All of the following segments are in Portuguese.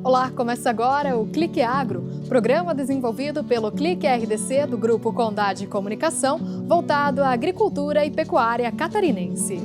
Olá, começa agora o Clique Agro, programa desenvolvido pelo Clique RDC do Grupo Condade Comunicação, voltado à agricultura e pecuária catarinense.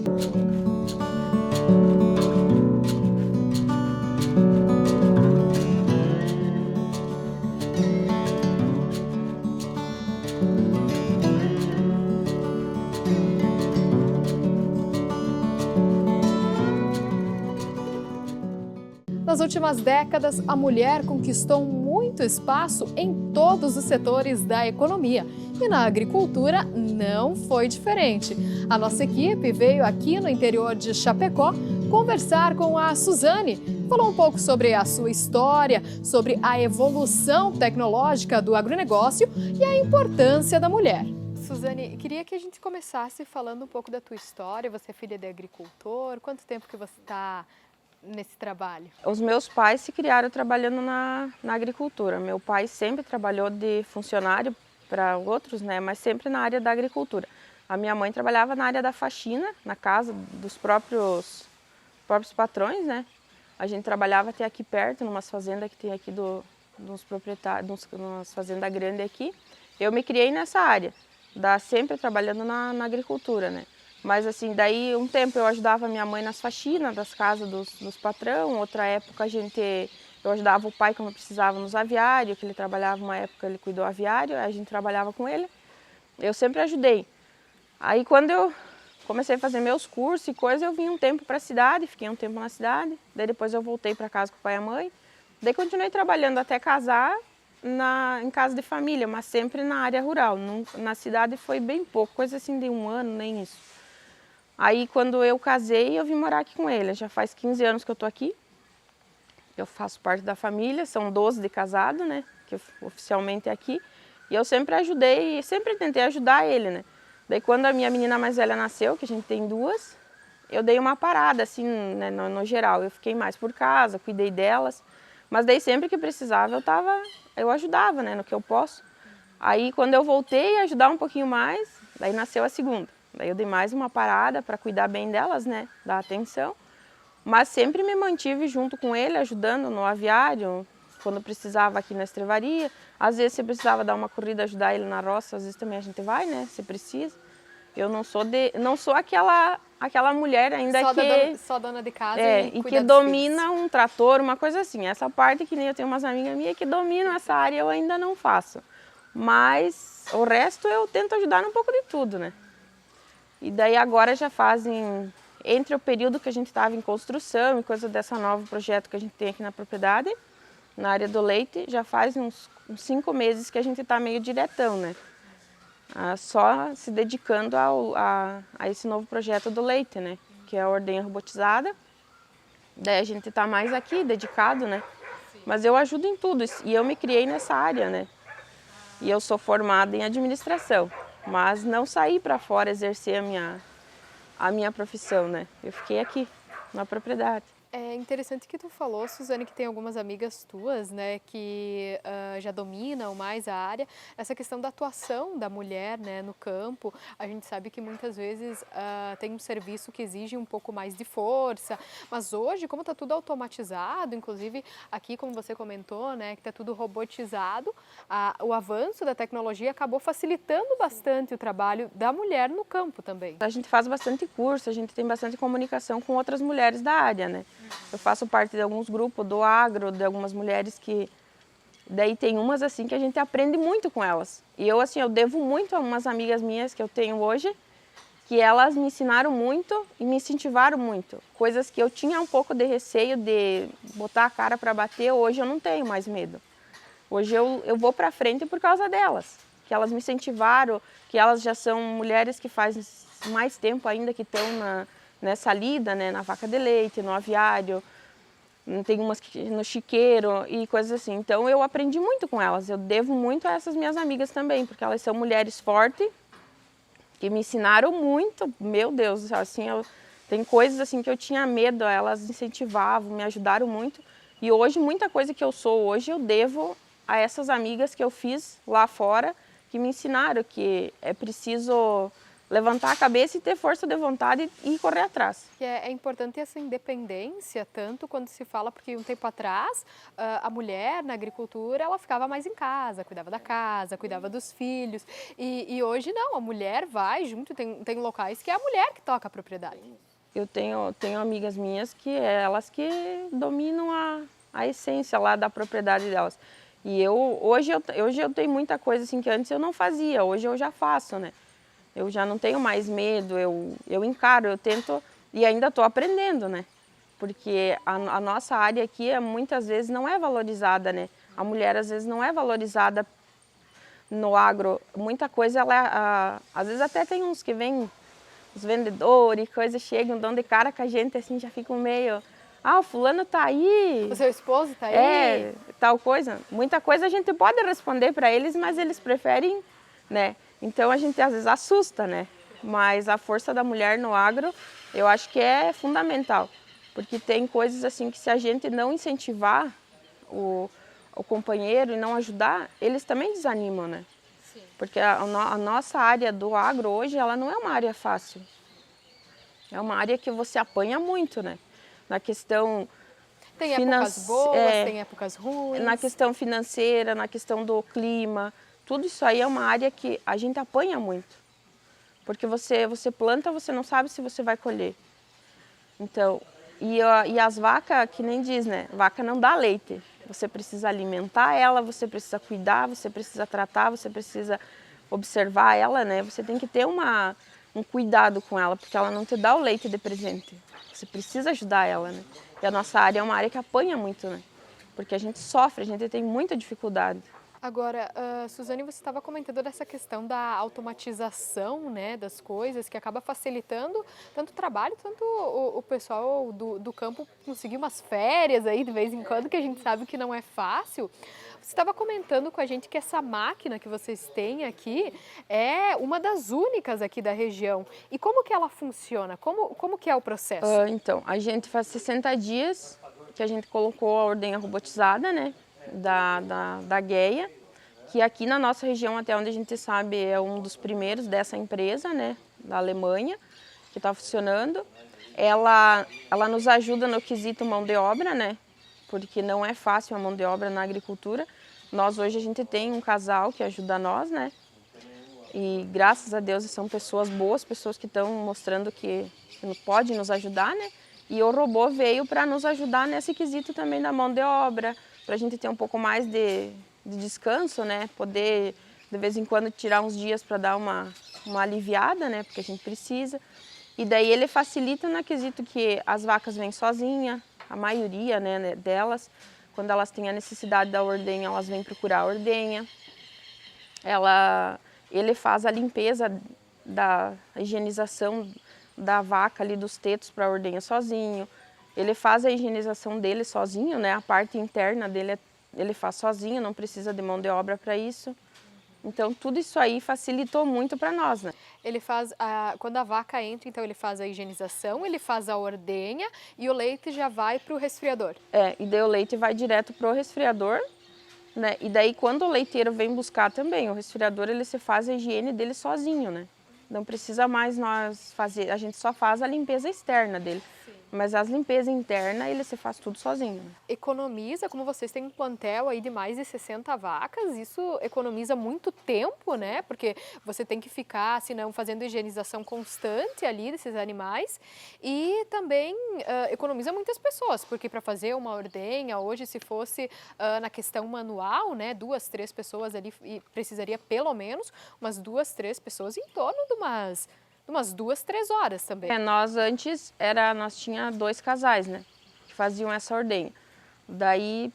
Nas últimas décadas, a mulher conquistou muito espaço em todos os setores da economia e na agricultura não foi diferente. A nossa equipe veio aqui no interior de Chapecó conversar com a Suzane. Falou um pouco sobre a sua história, sobre a evolução tecnológica do agronegócio e a importância da mulher. Suzane, queria que a gente começasse falando um pouco da tua história. Você é filha de agricultor, quanto tempo que você está nesse trabalho? Os meus pais se criaram trabalhando na agricultura. Meu pai sempre trabalhou de funcionário para outros, né, mas sempre na área da agricultura. A minha mãe trabalhava na área da faxina, na casa dos próprios patrões, né. A gente trabalhava até aqui perto, numas fazendas que tem aqui dos proprietários, umas fazendas grandes aqui. Eu me criei nessa área, sempre trabalhando na agricultura, né. Mas assim, daí um tempo eu ajudava minha mãe nas faxinas das casas dos patrão, outra época eu ajudava o pai quando precisava nos aviários, que ele trabalhava uma época, ele cuidou do aviário, aí a gente trabalhava com ele. Eu sempre ajudei. Aí quando eu comecei a fazer meus cursos e coisas, eu vim um tempo para a cidade, fiquei um tempo na cidade, daí depois eu voltei para casa com o pai e a mãe. Daí continuei trabalhando até casar em casa de família, mas sempre na área rural. Na cidade foi bem pouco, coisa assim de um ano, nem isso. Aí quando eu casei, eu vim morar aqui com ele. Já faz 15 anos que eu tô aqui. Eu faço parte da família, são 12 de casado, né? Que oficialmente é aqui. E eu sempre ajudei, sempre tentei ajudar ele, né? Daí quando a minha menina mais velha nasceu, que a gente tem duas, eu dei uma parada, assim, né, no geral. Eu fiquei mais por casa, cuidei delas. Mas daí sempre que precisava, eu ajudava, né, no que eu posso. Aí quando eu voltei a ajudar um pouquinho mais, daí nasceu a segunda. Daí eu dei mais uma parada para cuidar bem delas, né, dar atenção. Mas sempre me mantive junto com ele, ajudando no aviário, quando precisava aqui na estrevaria. Às vezes se precisava dar uma corrida, ajudar ele na roça, às vezes também a gente vai, né, se precisa. Eu não sou aquela mulher ainda Só dona de casa e que domina um trator, uma coisa assim. Essa parte que nem eu tenho umas amigas minhas que dominam essa área, eu ainda não faço. Mas o resto eu tento ajudar um pouco de tudo, né? E daí agora já fazem, entre o período que a gente estava em construção e coisa dessa novo projeto que a gente tem aqui na propriedade, na área do leite, já faz uns 5 meses que a gente está meio diretão, né? Só se dedicando a esse novo projeto do leite, né? Que é a ordenha robotizada. Daí a gente está mais aqui, dedicado, né? Mas eu ajudo em tudo e eu me criei nessa área, né? E eu sou formada em administração. Mas não saí para fora exercer a minha profissão, né? Eu fiquei aqui, na propriedade. É interessante que tu falou, Suzane, que tem algumas amigas tuas, né, que já dominam mais a área. Essa questão da atuação da mulher, né, no campo, a gente sabe que muitas vezes tem um serviço que exige um pouco mais de força, mas hoje, como está tudo automatizado, inclusive aqui, como você comentou, né, que está tudo robotizado, o avanço da tecnologia acabou facilitando bastante o trabalho da mulher no campo também. A gente faz bastante curso, a gente tem bastante comunicação com outras mulheres da área, né? Eu faço parte de alguns grupos do agro, de algumas mulheres que... Daí tem umas assim que a gente aprende muito com elas. E eu assim, eu devo muito a umas amigas minhas que eu tenho hoje, que elas me ensinaram muito e me incentivaram muito. Coisas que eu tinha um pouco de receio de botar a cara para bater, hoje eu não tenho mais medo. Hoje eu vou para frente por causa delas, que elas me incentivaram, que elas já são mulheres que fazem mais tempo ainda que estão nessa lida, né, na vaca de leite, no aviário, tem umas no chiqueiro e coisas assim. Então eu aprendi muito com elas, eu devo muito a essas minhas amigas também, porque elas são mulheres fortes, que me ensinaram muito, meu Deus, assim, tem coisas assim que eu tinha medo, elas incentivavam, me ajudaram muito. E hoje, muita coisa que eu sou hoje, eu devo a essas amigas que eu fiz lá fora, que me ensinaram que é preciso levantar a cabeça e ter força de vontade e correr atrás. É importante essa independência, tanto quando se fala, porque um tempo atrás a mulher na agricultura ela ficava mais em casa, cuidava da casa, cuidava dos filhos, e hoje não, a mulher vai junto, tem locais que é a mulher que toca a propriedade. Eu tenho amigas minhas que elas que dominam a essência lá da propriedade delas. E hoje eu tenho muita coisa assim que antes eu não fazia, hoje eu já faço, né? Eu já não tenho mais medo, eu encaro, eu tento e ainda estou aprendendo, né? Porque a nossa área aqui muitas vezes não é valorizada, né? A mulher às vezes não é valorizada no agro. Muita coisa, às vezes até tem uns que vêm, os vendedores, coisas chegam, dão de cara com a gente assim, já ficam meio... Ah, o fulano tá aí. O seu esposo tá aí? É, tal coisa. Muita coisa a gente pode responder para eles, mas eles preferem, né? Então a gente às vezes assusta, né? Mas a força da mulher no agro, eu acho que é fundamental. Porque tem coisas assim que se a gente não incentivar o companheiro e não ajudar, eles também desanimam, né? Sim. Porque a nossa área do agro hoje, ela não é uma área fácil. É uma área que você apanha muito, né? Na questão tem épocas boas, tem épocas ruins. Na questão financeira, na questão do clima, tudo isso aí é uma área que a gente apanha muito. Porque você planta, você não sabe se você vai colher. Então, e as vacas, que nem diz, né? Vaca não dá leite. Você precisa alimentar ela, você precisa cuidar, você precisa tratar, você precisa observar ela, né? Você tem que ter um cuidado com ela, porque ela não te dá o leite de presente. Você precisa ajudar ela, né? E a nossa área é uma área que apanha muito, né? Porque a gente sofre, a gente tem muita dificuldade. Agora, Suzane, você estava comentando dessa questão da automatização, né, das coisas, que acaba facilitando tanto o trabalho, tanto o pessoal do campo conseguir umas férias aí de vez em quando, que a gente sabe que não é fácil. Você estava comentando com a gente que essa máquina que vocês têm aqui é uma das únicas aqui da região. E como que ela funciona? Como que é o processo? Então, a gente faz 60 dias que a gente colocou a ordenha robotizada, né? Da GEA, que aqui na nossa região, até onde a gente sabe, é um dos primeiros dessa empresa, né, da Alemanha, que está funcionando. Ela nos ajuda no quesito mão de obra, né, porque não é fácil a mão de obra na agricultura. Nós hoje a gente tem um casal que ajuda nós, né, e graças a Deus são pessoas boas, pessoas que estão mostrando que pode nos ajudar, né, e o robô veio para nos ajudar nesse quesito também da mão de obra, para a gente ter um pouco mais de descanso, né? Poder, de vez em quando, tirar uns dias para dar uma aliviada, né? Porque a gente precisa. E daí ele facilita no quesito que as vacas vêm sozinhas, a maioria, né, delas. Quando elas têm a necessidade da ordenha, elas vêm procurar a ordenha. Ele faz a limpeza da higienização da vaca ali, dos tetos para a ordenha sozinho. Ele faz a higienização dele sozinho, né? A parte interna dele ele faz sozinho, não precisa de mão de obra para isso. Então tudo isso aí facilitou muito para nós, né? Ele faz, quando a vaca entra, então ele faz a higienização, ele faz a ordenha e o leite já vai para o resfriador. E daí o leite vai direto para o resfriador, né? E daí quando o leiteiro vem buscar também, o resfriador ele se faz a higiene dele sozinho, né? Não precisa mais nós fazer, a gente só faz a limpeza externa dele. Sim. Mas as limpezas internas, ele se faz tudo sozinho. Né? Economiza, como vocês têm um plantel aí de mais de 60 vacas, isso economiza muito tempo, né? Porque você tem que ficar, se não, fazendo higienização constante ali desses animais. E também economiza muitas pessoas, porque para fazer uma ordenha, hoje se fosse na questão manual, né? 2, 3 pessoas ali, e precisaria pelo menos umas 2, 3 pessoas em torno de umas 2, 3 horas também. Nós antes, nós tinha 2 casais, né, que faziam essa ordenha.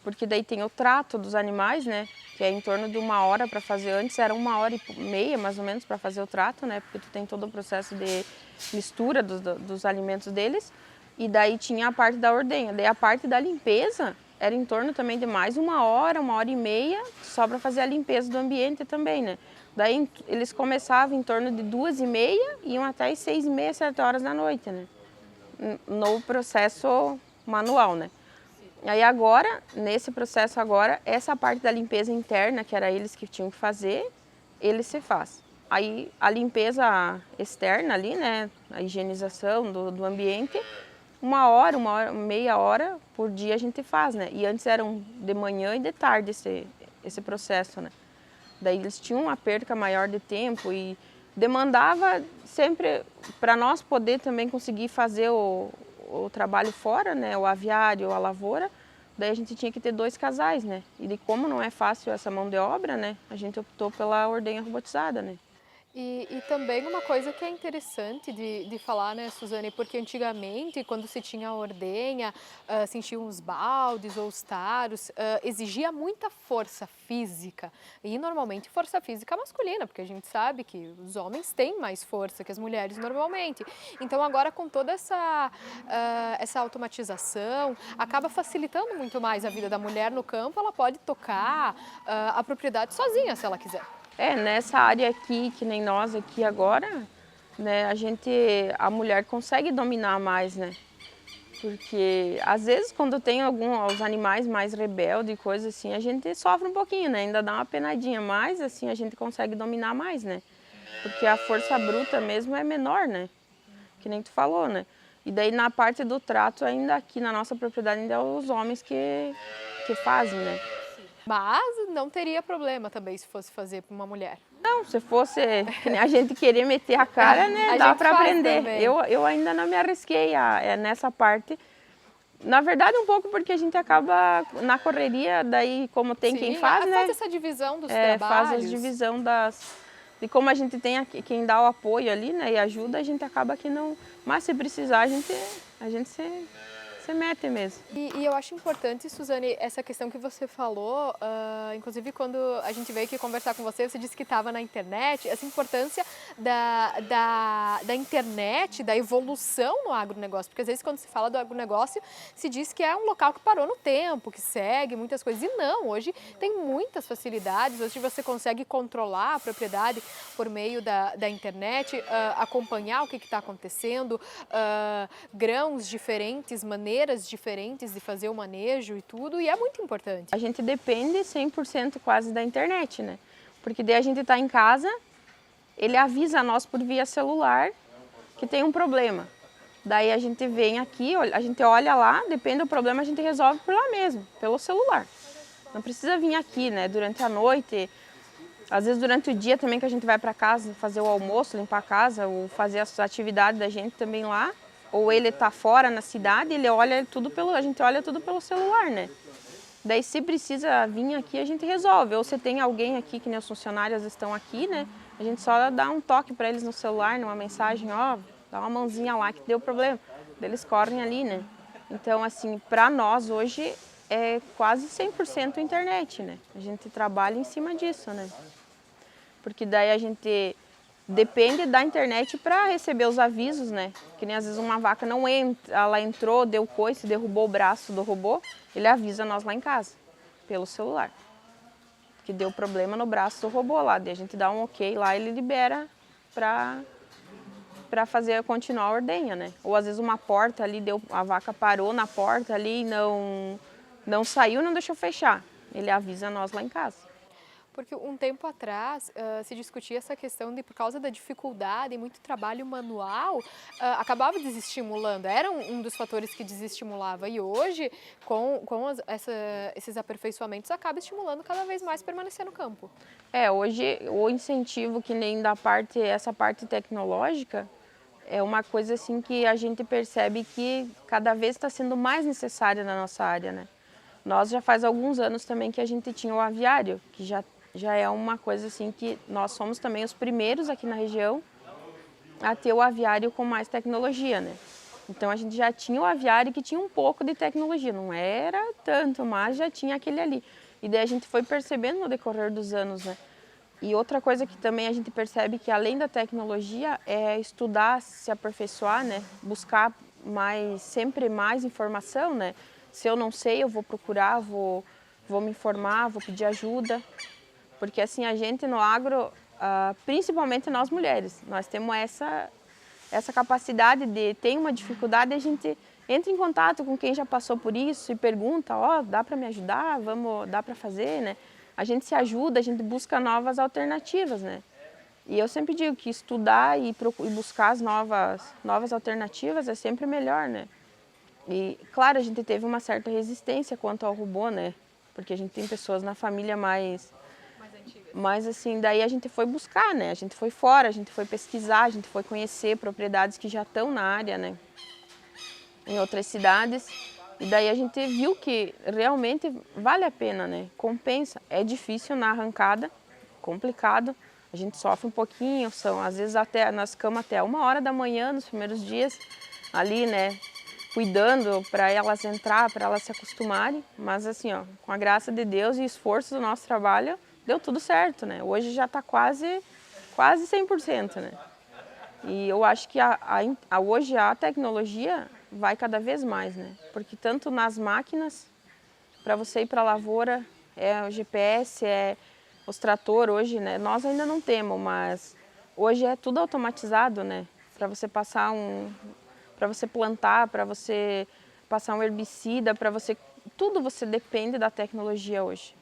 Porque daí tem o trato dos animais, né, que é em torno de 1 hora para fazer. Antes era 1h30, mais ou menos, para fazer o trato, né, porque tu tem todo o processo de mistura dos alimentos deles. E daí tinha a parte da ordenha. Daí a parte da limpeza era em torno também de mais 1 hora, 1h30, só para fazer a limpeza do ambiente também, né. Daí eles começavam em torno de 2h30 e iam até as 6h30, 7 horas da noite, né? No processo manual, né? Aí agora, nesse processo agora, essa parte da limpeza interna, que era eles que tinham que fazer, ele se faz. Aí a limpeza externa ali, né, a higienização do ambiente, uma hora, meia hora por dia a gente faz, né? E antes eram de manhã e de tarde esse processo, né? Daí eles tinham uma perca maior de tempo e demandava sempre para nós poder também conseguir fazer o trabalho fora, né? O aviário, a lavoura. Daí a gente tinha que ter 2 casais, né? E como não é fácil essa mão de obra, né? A gente optou pela ordenha robotizada, né? E também uma coisa que é interessante de falar, né, Suzane, porque antigamente, quando se tinha a ordenha, se enchiam os baldes ou os taros, exigia muita força física, e normalmente força física masculina, porque a gente sabe que os homens têm mais força que as mulheres normalmente. Então agora com toda essa automatização, acaba facilitando muito mais a vida da mulher no campo, ela pode tocar a propriedade sozinha, se ela quiser. Nessa área aqui, que nem nós aqui agora, né, a mulher consegue dominar mais, né? Porque às vezes quando tem os animais mais rebeldes e coisas assim, a gente sofre um pouquinho, né? Ainda dá uma penadinha, mas assim a gente consegue dominar mais, né? Porque a força bruta mesmo é menor, né? Que nem tu falou, né? E daí na parte do trato ainda aqui na nossa propriedade ainda é os homens que fazem, né? Mas não teria problema também se fosse fazer para uma mulher. Não, se fosse que nem a gente querer meter a cara, né, dá para aprender. Eu ainda não me arrisquei nessa parte. Na verdade, um pouco porque a gente acaba na correria, daí como tem quem faz, né? Faz essa divisão dos trabalhos. Faz a divisão de como a gente tem quem dá o apoio ali, né, e ajuda, a gente acaba que não... Mas se precisar, a gente se mete mesmo. E eu acho importante, Suzane, essa questão que você falou, inclusive quando a gente veio aqui conversar com você, você disse que estava na internet, essa importância da internet, da evolução no agronegócio, porque às vezes quando se fala do agronegócio, se diz que é um local que parou no tempo, que segue muitas coisas, e não, hoje tem muitas facilidades, hoje você consegue controlar a propriedade por meio da internet, acompanhar o que está acontecendo, grãos diferentes, maneiras diferentes de fazer o manejo e tudo, e é muito importante. A gente depende 100% quase da internet, né? Porque daí a gente está em casa, ele avisa a nós por via celular que tem um problema. Daí a gente vem aqui, a gente olha lá, depende do problema, a gente resolve por lá mesmo, pelo celular. Não precisa vir aqui, né? Durante a noite, às vezes durante o dia também que a gente vai para casa fazer o almoço, limpar a casa, ou fazer as atividades da gente também lá. Ou ele está fora na cidade, a gente olha tudo pelo celular, né? Daí se precisa vir aqui, a gente resolve. Ou se tem alguém aqui, que nem os funcionários estão aqui, né? A gente só dá um toque para eles no celular, numa mensagem, ó, dá uma mãozinha lá que deu problema. Daí eles correm ali, né? Então, assim, para nós hoje é quase 100% internet, né? A gente trabalha em cima disso, né? Porque daí a gente... Depende da internet para receber os avisos, né? Que nem às vezes uma vaca não entra, ela entrou, deu coice, derrubou o braço do robô, ele avisa nós lá em casa, pelo celular. Que deu problema no braço do robô lá, daí a gente dá um ok lá e ele libera para continuar a ordenha, né? Ou às vezes uma porta ali, a vaca parou na porta ali e não saiu, não deixou fechar. Ele avisa nós lá em casa. Porque um tempo atrás se discutia essa questão de, por causa da dificuldade e muito trabalho manual, acabava desestimulando, era um dos fatores que desestimulava. E hoje, com esses aperfeiçoamentos, acaba estimulando cada vez mais permanecer no campo. Hoje o incentivo que nem essa parte tecnológica, é uma coisa assim que a gente percebe que cada vez está sendo mais necessária na nossa área, né? Nós já faz alguns anos também que a gente tinha o aviário, que já é uma coisa assim que nós somos também os primeiros aqui na região a ter o aviário com mais tecnologia, né? Então a gente já tinha o aviário que tinha um pouco de tecnologia, não era tanto, mas já tinha aquele ali. E daí a gente foi percebendo no decorrer dos anos, né? E outra coisa que também a gente percebe que além da tecnologia é estudar, se aperfeiçoar, né? Buscar sempre mais informação, né? Se eu não sei, eu vou procurar, vou me informar, vou pedir ajuda. Porque assim, a gente no agro, principalmente nós mulheres, nós temos essa capacidade de ter uma dificuldade, a gente entra em contato com quem já passou por isso e pergunta, dá para me ajudar? Dá para fazer, né? A gente se ajuda, a gente busca novas alternativas, né? E eu sempre digo que estudar e buscar as novas alternativas é sempre melhor, né? E, claro, a gente teve uma certa resistência quanto ao robô, né? Porque a gente tem pessoas na família mais antigas. Mas, assim, daí a gente foi buscar, né? A gente foi fora, a gente foi pesquisar, a gente foi conhecer propriedades que já estão na área, né? Em outras cidades. E daí a gente viu que realmente vale a pena, né? Compensa. É difícil na arrancada, complicado. A gente sofre um pouquinho, às vezes nós ficamos até 1h da manhã nos primeiros dias ali, né? Cuidando para elas entrar, para elas se acostumarem. Mas assim, ó, com a graça de Deus e esforço do nosso trabalho, deu tudo certo, né? Hoje já está quase 100%, né? E eu acho que hoje a tecnologia vai cada vez mais, né? Porque tanto nas máquinas, para você ir para a lavoura, o GPS, os tratores hoje, né? Nós ainda não temos, mas hoje é tudo automatizado, né? Para você para você plantar, para você passar um herbicida, tudo você depende da tecnologia hoje.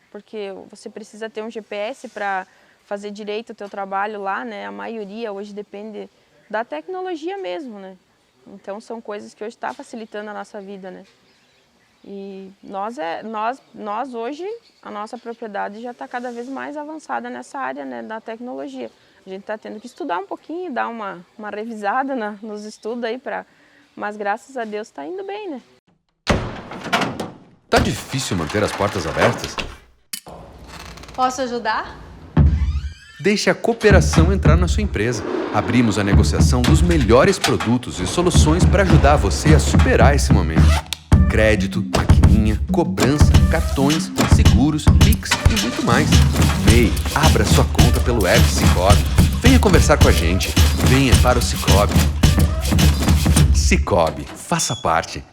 Porque você precisa ter um GPS para fazer direito o teu trabalho lá, né? A maioria hoje depende da tecnologia mesmo, né? Então são coisas que hoje está facilitando a nossa vida, né? E nós hoje, a nossa propriedade já está cada vez mais avançada nessa área, né, da tecnologia. A gente está tendo que estudar um pouquinho, dar uma revisada nos estudos aí, mas graças a Deus está indo bem, né? Tá difícil manter as portas abertas? Posso ajudar? Deixe a cooperação entrar na sua empresa. Abrimos a negociação dos melhores produtos e soluções para ajudar você a superar esse momento. Crédito, maquininha, cobrança, cartões, seguros, Pix e muito mais. MEI, abra sua conta pelo app Sicoob. Venha conversar com a gente. Venha para o Sicoob. Sicoob, faça parte.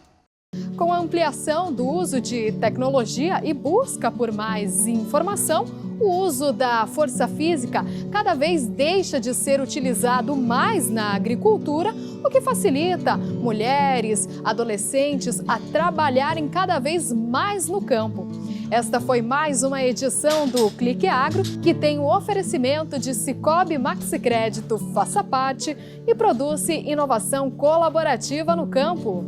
Com a ampliação do uso de tecnologia e busca por mais informação, o uso da força física cada vez deixa de ser utilizado mais na agricultura, o que facilita mulheres, adolescentes a trabalharem cada vez mais no campo. Esta foi mais uma edição do Clique Agro, que tem o oferecimento de Sicoob Maxicrédito Faça Parte e produz inovação colaborativa no campo.